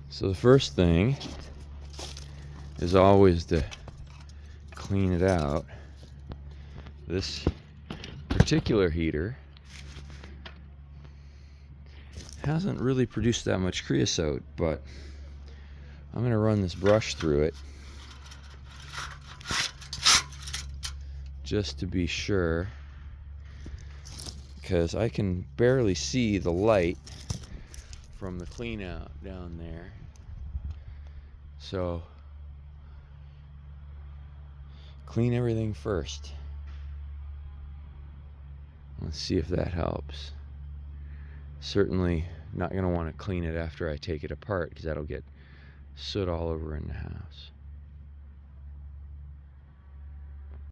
So the first thing is always to clean it out. This particular heater hasn't really produced that much creosote, but I'm going to run this brush through it just to be sure, because I can barely see the light from the clean out down there. So clean everything first. Let's see if that helps. Certainly not going to want to clean it after I take it apart, because that'll get soot all over in the house.